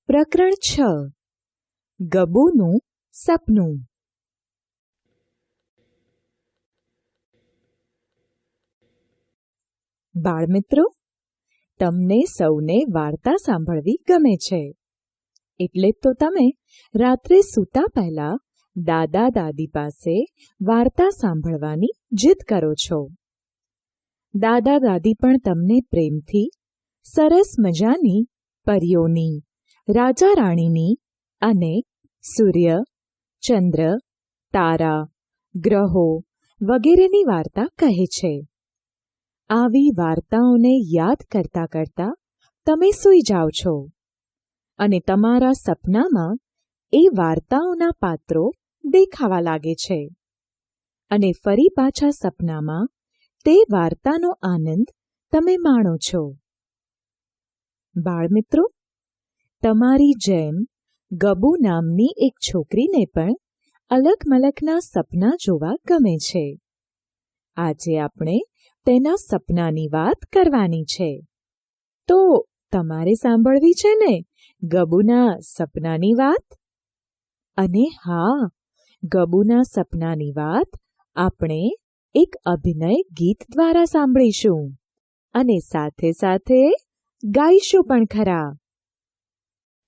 પ્રકરણ 6 ગબુનું સપનું. બાળમિત્રો, તમને સૌને વાર્તા સાંભળવી ગમે છે, એટલે તો તમે રાત્રે સૂતા પહેલા દાદા દાદી પાસે વાર્તા સાંભળવાની જીદ કરો છો. દાદા દાદી પણ તમને પ્રેમથી સરસ મજાની પરીઓની, રાજા રાણીની અને સૂર્ય, ચંદ્ર, તારા, ગ્રહો વગેરેની વાર્તા કહે છે. આવી વાર્તાઓને યાદ કરતા કરતા તમે સૂઈ જાઓ છો અને તમારા સપનામાં એ વાર્તાઓના પાત્રો દેખાવા લાગે છે અને ફરી પાછા સપનામાં તે વાર્તાનો આનંદ તમે માણો છો. બાળમિત્રો, તમારી જેમ ગબુ નામની એક છોકરીને પણ અલગ-મલગના સપના જોવા ગમે છે. આજે આપણે તેના સપનાની વાત કરવાની છે. તો તમારે સાંભળવી છે ને ગબુના સપનાની વાત? અને હા, ગબુના સપનાની વાત આપણે એક અભિનય ગીત દ્વારા સાંભળીશું અને સાથે સાથે ગાઈશું પણ ખરા.